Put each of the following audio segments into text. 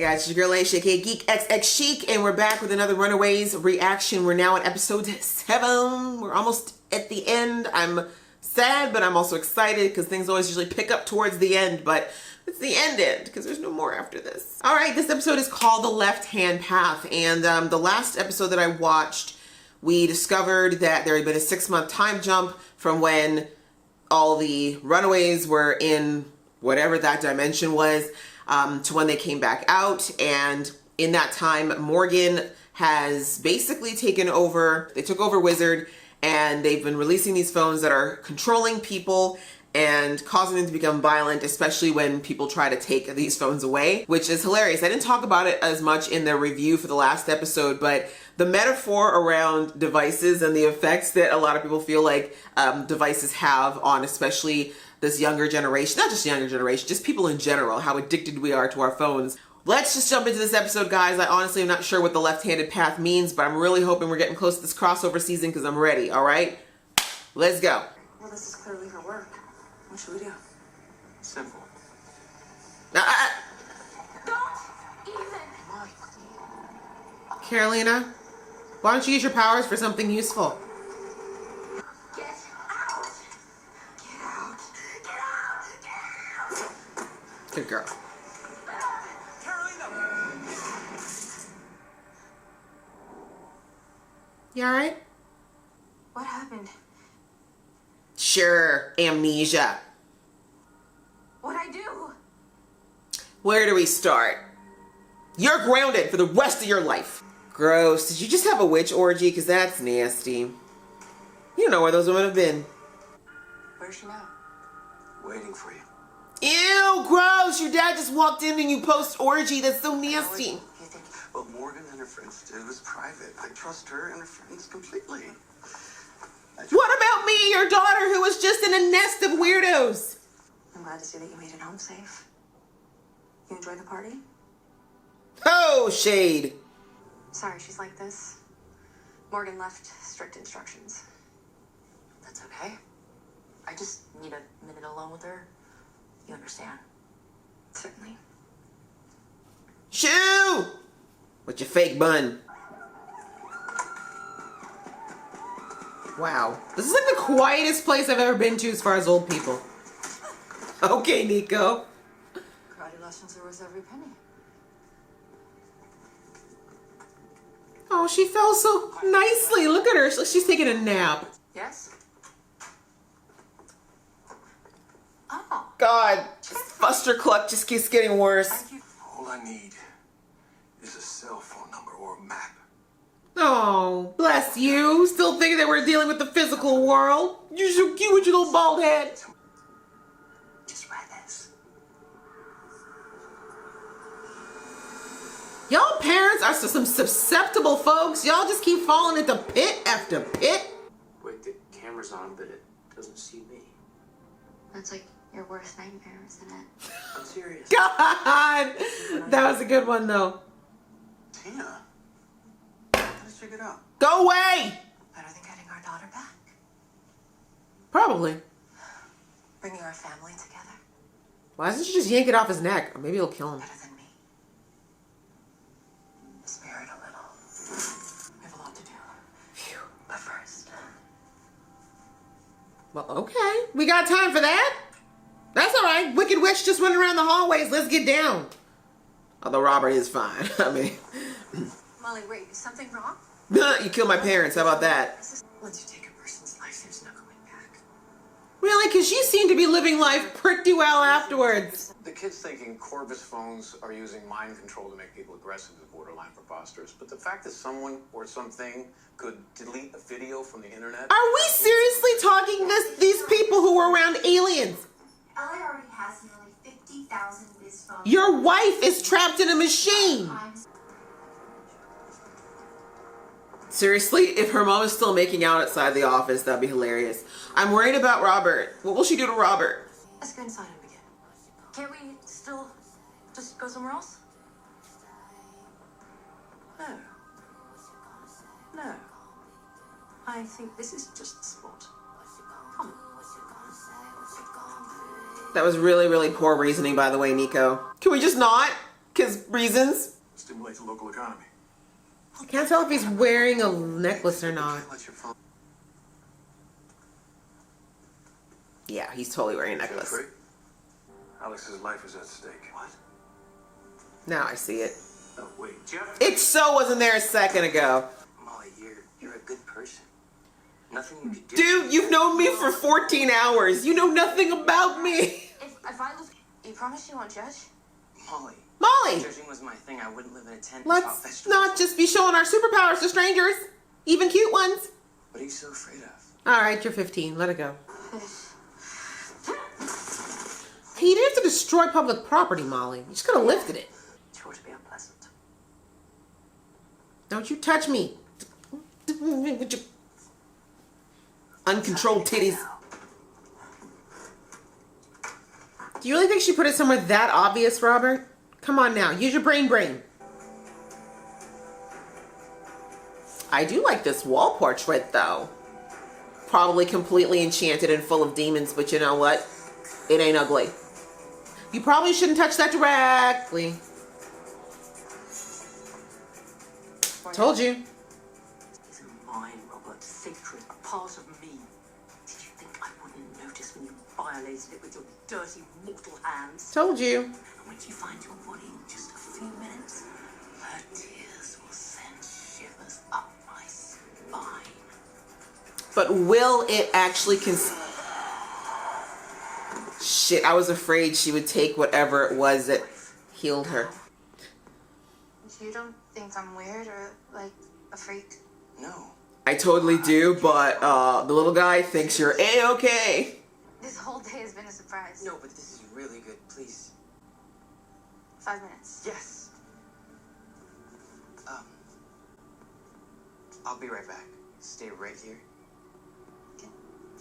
Guys, it's your girl Aisha, aka Geek XX Chic, and we're back with another Runaways reaction. We're now on episode 7. We're almost at the end. I'm sad, but I'm also excited because things always usually pick up towards the end, but it's the end because there's no more after this. All right, this episode is called The Left Hand Path, and the last episode that I watched, we discovered that there had been a 6-month time jump from when all the Runaways were in whatever that dimension was, to when they came back out. And in that time, Morgan has basically taken over. They took over Wizard, and they've been releasing these phones that are controlling people and causing them to become violent, especially when people try to take these phones away, which is hilarious. I didn't talk about it as much in the review for the last episode, but the metaphor around devices and the effects that a lot of people feel like devices have on especially this younger generation, not just younger generation, just people in general, how addicted we are to our phones. Let's just jump into this episode, guys. I honestly am not sure what the left-handed path means, but I'm really hoping we're getting close to this crossover season because I'm ready, all right? Let's go. Well, this is clearly her work. What should we do? Simple. Don't even. Carolina, why don't you use your powers for something useful? Get out. Get out. Get out. Get out. Good girl. Carolina! You all right? What happened? Sure, amnesia. What'd I do? Where do we start? You're grounded for the rest of your life. Gross. Did you just have a witch orgy? Because that's nasty. You don't know where those women have been. Where's she now? Waiting for you. Ew, gross. Your dad just walked in and you post orgy. That's so nasty. What Morgan and her friends did was private. I trust her and her friends completely. What about me, your daughter, who was just in a nest of weirdos? I'm glad to see that you made it home safe. You enjoy the party? Oh, shade. Sorry she's like this. Morgan left strict instructions. That's okay. I just need a minute alone with her. You understand? Certainly. Shoo! With your fake bun. Wow. This is like the quietest place I've ever been to as far as old people. Okay, Nico. Karate lessons are worth every penny. Oh, she fell so nicely. Look at her. She's taking a nap. Yes? Oh. God, Buster Cluck just keeps getting worse. All I need is a cell phone number or a map. Oh, bless you. Still thinking that we're dealing with the physical world. You're so cute with your little bald head. Just read this. Y'all parents are some susceptible folks. Y'all just keep falling into pit after pit. Wait, the camera's on, but it doesn't see me. That's like your worst nightmare, isn't it? I'm serious. God, that was a good one though. Tina, let's check it out. Go away. Better than getting our daughter back. Probably. Bringing our family together. Why doesn't she just yank it off his neck? Or maybe it'll kill him. Better than me. Spirit a little. We have a lot to do. Phew. But first. Well, okay. We got time for that? That's all right. Wicked Witch just went around the hallways. Let's get down. Although Robert is fine. I mean, Molly, wait, is something wrong? you killed my parents. How about that? Once you take a person's life, there's no going back. Really? Because you seem to be living life pretty well afterwards. The kids thinking Corvus phones are using mind control to make people aggressive is borderline preposterous. But the fact that someone or something could delete a video from the internet... Are we seriously talking these people who were around aliens? LA already has nearly 50,000 Wiz phones. Your wife is trapped in a machine. Seriously, if her mom is still making out outside the office, that'd be hilarious. I'm worried about Robert. What will she do to Robert? Let's go inside and begin. Can't we still just go somewhere else? No. No. I think this is just a sport. Come. That was really, really poor reasoning, by the way, Nico. Can we just not? because reasons. Stimulate the local economy. I can't tell if he's wearing a necklace or not. Let your phone. Yeah, he's totally wearing a necklace. Jeffrey, Alex's life is at stake. What? Now I see it. Oh, wait, Jeff? It so wasn't there a second ago. Molly, you're a good person. Nothing you could do. Dude, you've known me for 14 hours. You know nothing about me. If I look, you promise you won't judge? Molly. Molly, Judging was my thing. I wouldn't live in a tent. and chop let's vegetables. not just be showing our superpowers to strangers, even cute ones. What are you so afraid of? All right, you're 15. Let it go. Hey, you didn't have to destroy public property, Molly. You just could have lifted it. Sure to be unpleasant. Don't you touch me. With your uncontrolled titties. Do you really think she put it somewhere that obvious, Robert? Come on now, use your brain. I do like this wall portrait, though. Probably completely enchanted and full of demons, but you know what? It ain't ugly. You probably shouldn't touch that directly. Told you. He's mine, Robert. Sacred. A part of me. Did you think I wouldn't notice when you violated it with your dirty mortal hands? Told you. And when you find your body in just a few minutes, her tears will send shivers up my spine. But will it actually Shit, I was afraid she would take whatever it was that healed her. You don't think I'm weird or like a freak? No. I totally do, but the little guy thinks you're A-okay. This whole day has been a surprise. No, but this is really good. Please. 5 minutes. Yes. I'll be right back. Stay right here.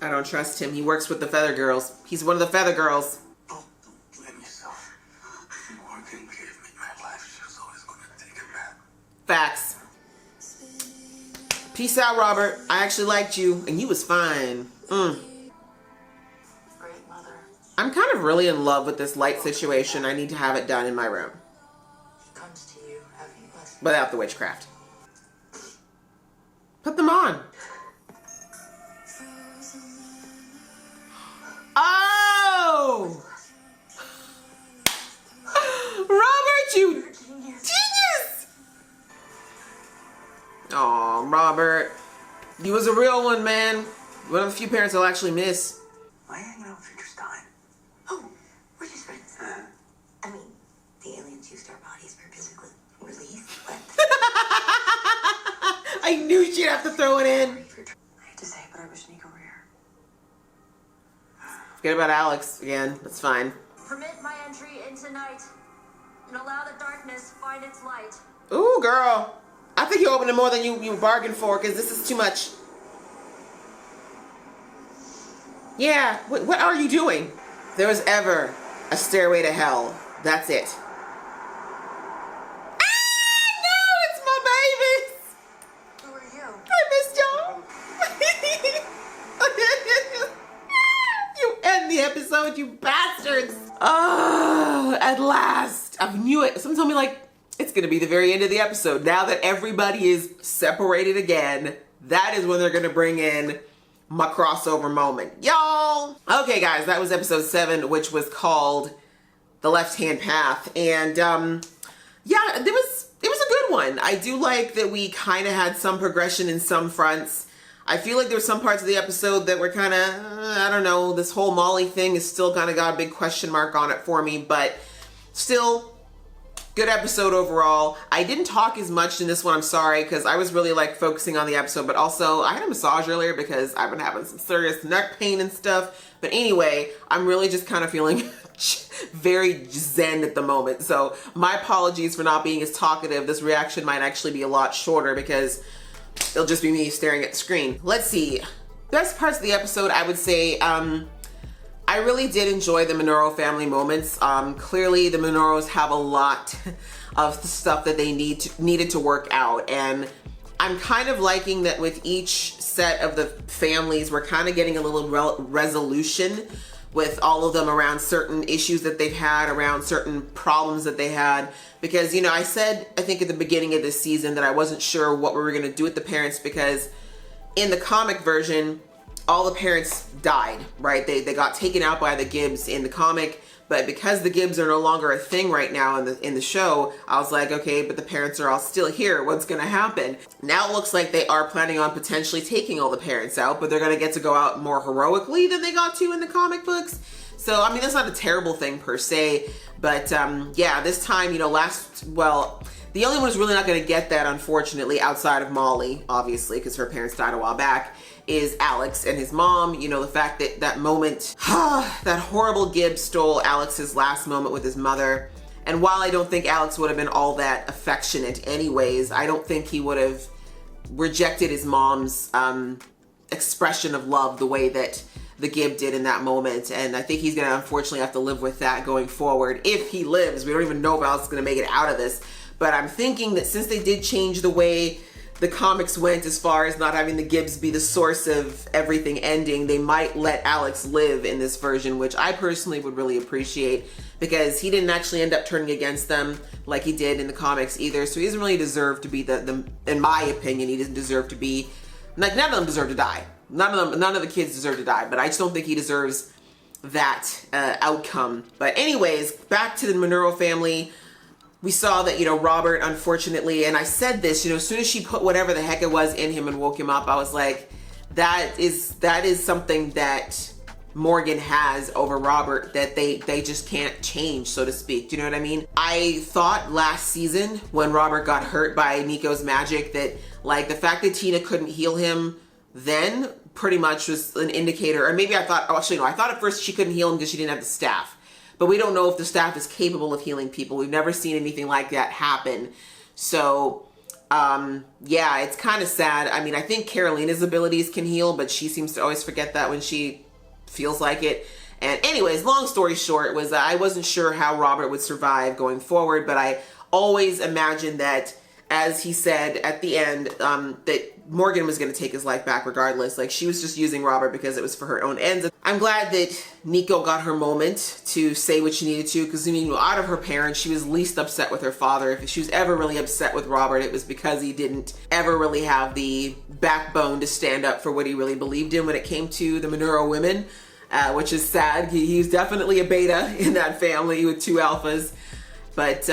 I don't trust him. He works with the Feather Girls. He's one of the Feather Girls. Oh, don't blame yourself. Morgan gave me my life. She was always going to take it back. Facts. Peace out, Robert. I actually liked you, and you was fine. Great mother. I'm kind of really in love with this light situation. I need to have it done in my room. He comes to you having blessed. Without the witchcraft. Put them on. Oh! Robert, you genius! Aw, Robert. You was a real one, man. One of the few parents I'll actually miss. Why are you hanging out with Fingerstein? Oh, we're just friends. I mean, the aliens used our bodies for physical release, but I knew she'd have to throw it in. I hate to say it, but I wish Nico were here. Forget about Alex again. That's fine. Permit my entry into night, and allow the darkness find its light. Ooh, girl. I think you opened it more than you bargained for, because this is too much. Yeah, what are you doing? If there was ever a stairway to hell, that's it. Ah, no, it's my babies. Who are you? I missed y'all. You end the episode, you bastards. Oh, at last. I knew it. Someone told me, like, it's going to be the very end of the episode. Now that everybody is separated again, that is when they're going to bring in my crossover moment. Y'all. Okay, guys, that was episode 7, which was called The Left-Hand Path. And, yeah, it was a good one. I do like that we kind of had some progression in some fronts. I feel like there were some parts of the episode that were kind of, I don't know, this whole Molly thing is still kind of got a big question mark on it for me, but still, good episode overall. I didn't talk as much in this one, I'm sorry, because I was really like focusing on the episode, but also I had a massage earlier because I've been having some serious neck pain and stuff. But anyway, I'm really just kind of feeling very zen at the moment. So my apologies for not being as talkative. This reaction might actually be a lot shorter because it'll just be me staring at the screen. Let's see. Best parts of the episode, I would say, I really did enjoy the Minoru family moments. Clearly, the Minoros have a lot of the stuff that they needed to work out. And I'm kind of liking that with each set of the families, we're kind of getting a little resolution with all of them around certain issues that they've had, around certain problems that they had. Because, you know, I said, I think at the beginning of this season that I wasn't sure what we were going to do with the parents, because in the comic version, all the parents died, right? They got taken out by the Gibbs in the comic, but because the Gibbs are no longer a thing right now in the show, I was like, okay, but the parents are all still here. What's going to happen? Now it looks like they are planning on potentially taking all the parents out, but they're going to get to go out more heroically than they got to in the comic books. So, I mean, that's not a terrible thing per se, but yeah, this time, you know, the only one who's really not going to get that, unfortunately, outside of Molly, obviously, because her parents died a while back, is Alex and his mom. You know, the fact that that moment, that horrible Gibbs stole Alex's last moment with his mother. And while I don't think Alex would have been all that affectionate anyways, I don't think he would have rejected his mom's expression of love the way that the Gibb did in that moment. And I think he's going to unfortunately have to live with that going forward. If he lives, we don't even know if Alex is going to make it out of this. But I'm thinking that since they did change the way the comics went as far as not having the Gibbs be the source of everything ending, they might let Alex live in this version, which I personally would really appreciate, because he didn't actually end up turning against them like he did in the comics either. So he doesn't really deserve to be in my opinion, he doesn't deserve to be, like, none of them deserve to die. None of the kids deserve to die, but I just don't think he deserves that outcome. But anyways, back to the Minoru family. We saw that, you know, Robert, unfortunately, and I said this, you know, as soon as she put whatever the heck it was in him and woke him up, I was like, that is something that Morgan has over Robert that they just can't change, so to speak. Do you know what I mean? I thought last season when Robert got hurt by Nico's magic that, like, the fact that Tina couldn't heal him then pretty much was an indicator, or maybe I thought, oh, actually no, I thought at first she couldn't heal him because she didn't have the staff. But we don't know if the staff is capable of healing people. We've never seen anything like that happen. So, yeah, it's kind of sad. I mean, I think Carolina's abilities can heal, but she seems to always forget that when she feels like it. And anyways, long story short was that I wasn't sure how Robert would survive going forward, but I always imagined that, as he said at the end, that Morgan was going to take his life back regardless. Like, she was just using Robert because it was for her own ends. I'm glad that Nico got her moment to say what she needed to, because, I mean, out of her parents, she was least upset with her father. If she was ever really upset with Robert, it was because he didn't ever really have the backbone to stand up for what he really believed in when it came to the Minoru women, which is sad. He's definitely a beta in that family with two alphas. But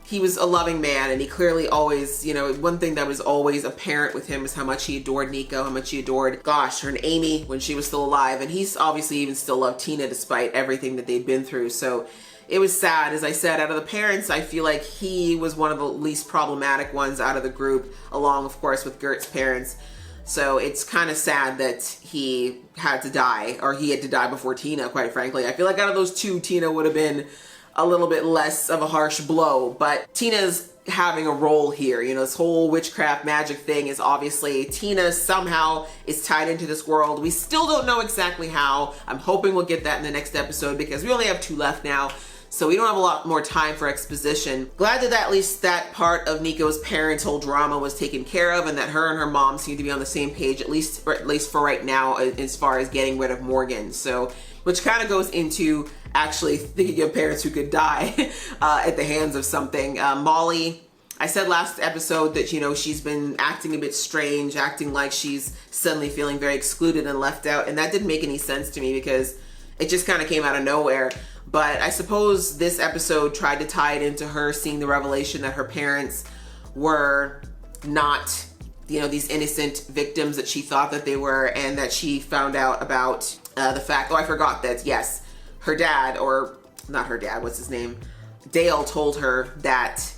he was a loving man, and he clearly always, you know, one thing that was always apparent with him was how much he adored Nico, how much he adored, gosh, her and Amy when she was still alive. And he's obviously even still loved Tina despite everything that they'd been through. So it was sad. As I said, out of the parents, I feel like he was one of the least problematic ones out of the group, along, of course, with Gert's parents. So it's kind of sad that he had to die, or he had to die before Tina, quite frankly. I feel like out of those two, Tina would have been a little bit less of a harsh blow, but Tina's having a role here. You know, this whole witchcraft magic thing is obviously, Tina somehow is tied into this world. We still don't know exactly how. I'm hoping we'll get that in the next episode, because we only have 2 left now, so we don't have a lot more time for exposition. Glad that at least that part of Nico's parental drama was taken care of, and that her and her mom seem to be on the same page, at least for right now, as far as getting rid of Morgan. So, which kind of goes into actually thinking of parents who could die at the hands of something. Molly, I said last episode that, you know, she's been acting a bit strange, acting like she's suddenly feeling very excluded and left out, and that didn't make any sense to me because it just kind of came out of nowhere. But I suppose this episode tried to tie it into her seeing the revelation that her parents were not, you know, these innocent victims that she thought that they were, and that she found out about the fact, oh, I forgot that, yes, her dad, or not her dad, what's his name? Dale told her that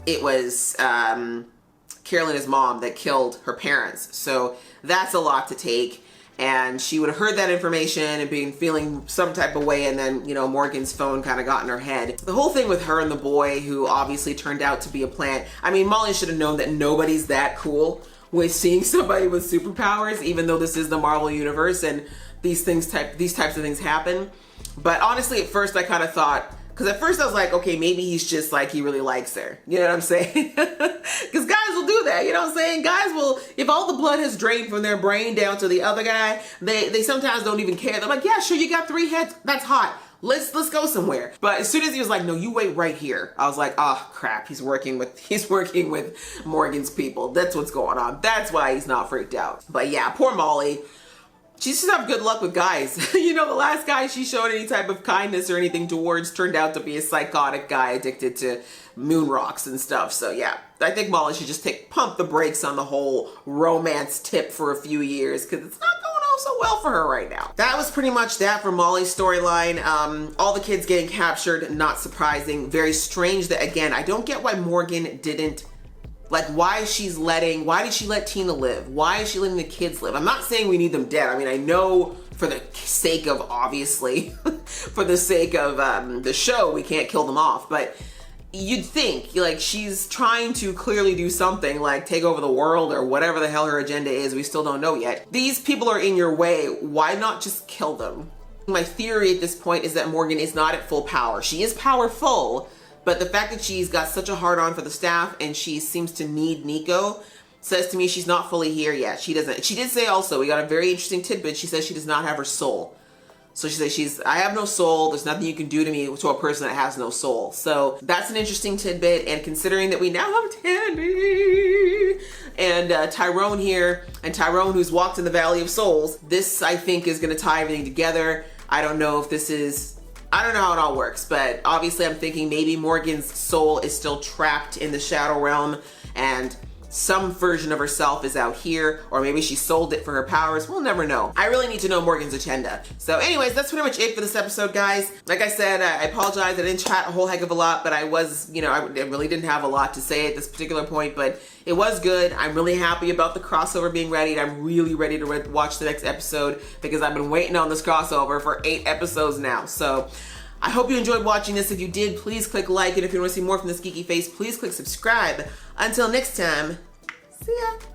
it was Carolina's mom that killed her parents. So that's a lot to take. And she would have heard that information and been feeling some type of way, and then, you know, Morgan's phone kind of got in her head. The whole thing with her and the boy, who obviously turned out to be a plant. I mean, Molly should have known that nobody's that cool with seeing somebody with superpowers, even though this is the Marvel Universe and these types of things happen. But honestly, at first I kind of thought Because at first I was like, okay, maybe he's just like, he really likes her. You know what I'm saying? Because guys will do that. You know what I'm saying? Guys will, if all the blood has drained from their brain down to the other guy, they sometimes don't even care. They're like, yeah, sure, you got 3 heads. That's hot. Let's go somewhere. But as soon as he was like, no, you wait right here, I was like, oh crap, he's working with Morgan's people. That's what's going on. That's why he's not freaked out. But yeah, poor Molly. She just have good luck with guys. You know, the last guy she showed any type of kindness or anything towards turned out to be a psychotic guy addicted to moon rocks and stuff. So yeah, I think Molly should just pump the brakes on the whole romance tip for a few years, because it's not going on so well for her right now. That was pretty much that for Molly's storyline. All the kids getting captured, not surprising. Very strange that, again, I don't get why Morgan didn't, like, why did she let Tina live? Why is she letting the kids live? I'm not saying we need them dead. I mean, I know for the sake of, obviously, for the sake of the show, we can't kill them off. But you'd think, like, she's trying to clearly do something, like take over the world or whatever the hell her agenda is. We still don't know yet. These people are in your way. Why not just kill them? My theory at this point is that Morgan is not at full power. She is powerful, but the fact that she's got such a hard on for the staff and she seems to need Nico says to me she's not fully here yet. She doesn't. She did say also, we got a very interesting tidbit. She says she does not have her soul. So she says I have no soul. There's nothing you can do to me, to a person that has no soul. So that's an interesting tidbit. And considering that we now have Tandy and Tyrone here, and Tyrone who's walked in the Valley of Souls, this I think is going to tie everything together. I don't know if this is, I don't know how it all works, but obviously I'm thinking maybe Morgan's soul is still trapped in the Shadow Realm and some version of herself is out here, or maybe she sold it for her powers. We'll never know. I really need to know Morgan's agenda. So anyways, that's pretty much it for this episode, guys. Like I said, I apologize. I didn't chat a whole heck of a lot, but I was, you know, I really didn't have a lot to say at this particular point, but it was good. I'm really happy about the crossover being ready. I'm really ready to watch the next episode because I've been waiting on this crossover for 8 episodes now. So I hope you enjoyed watching this. If you did, please click like, and if you want to see more from this geeky face, please click subscribe. Until next time, see ya.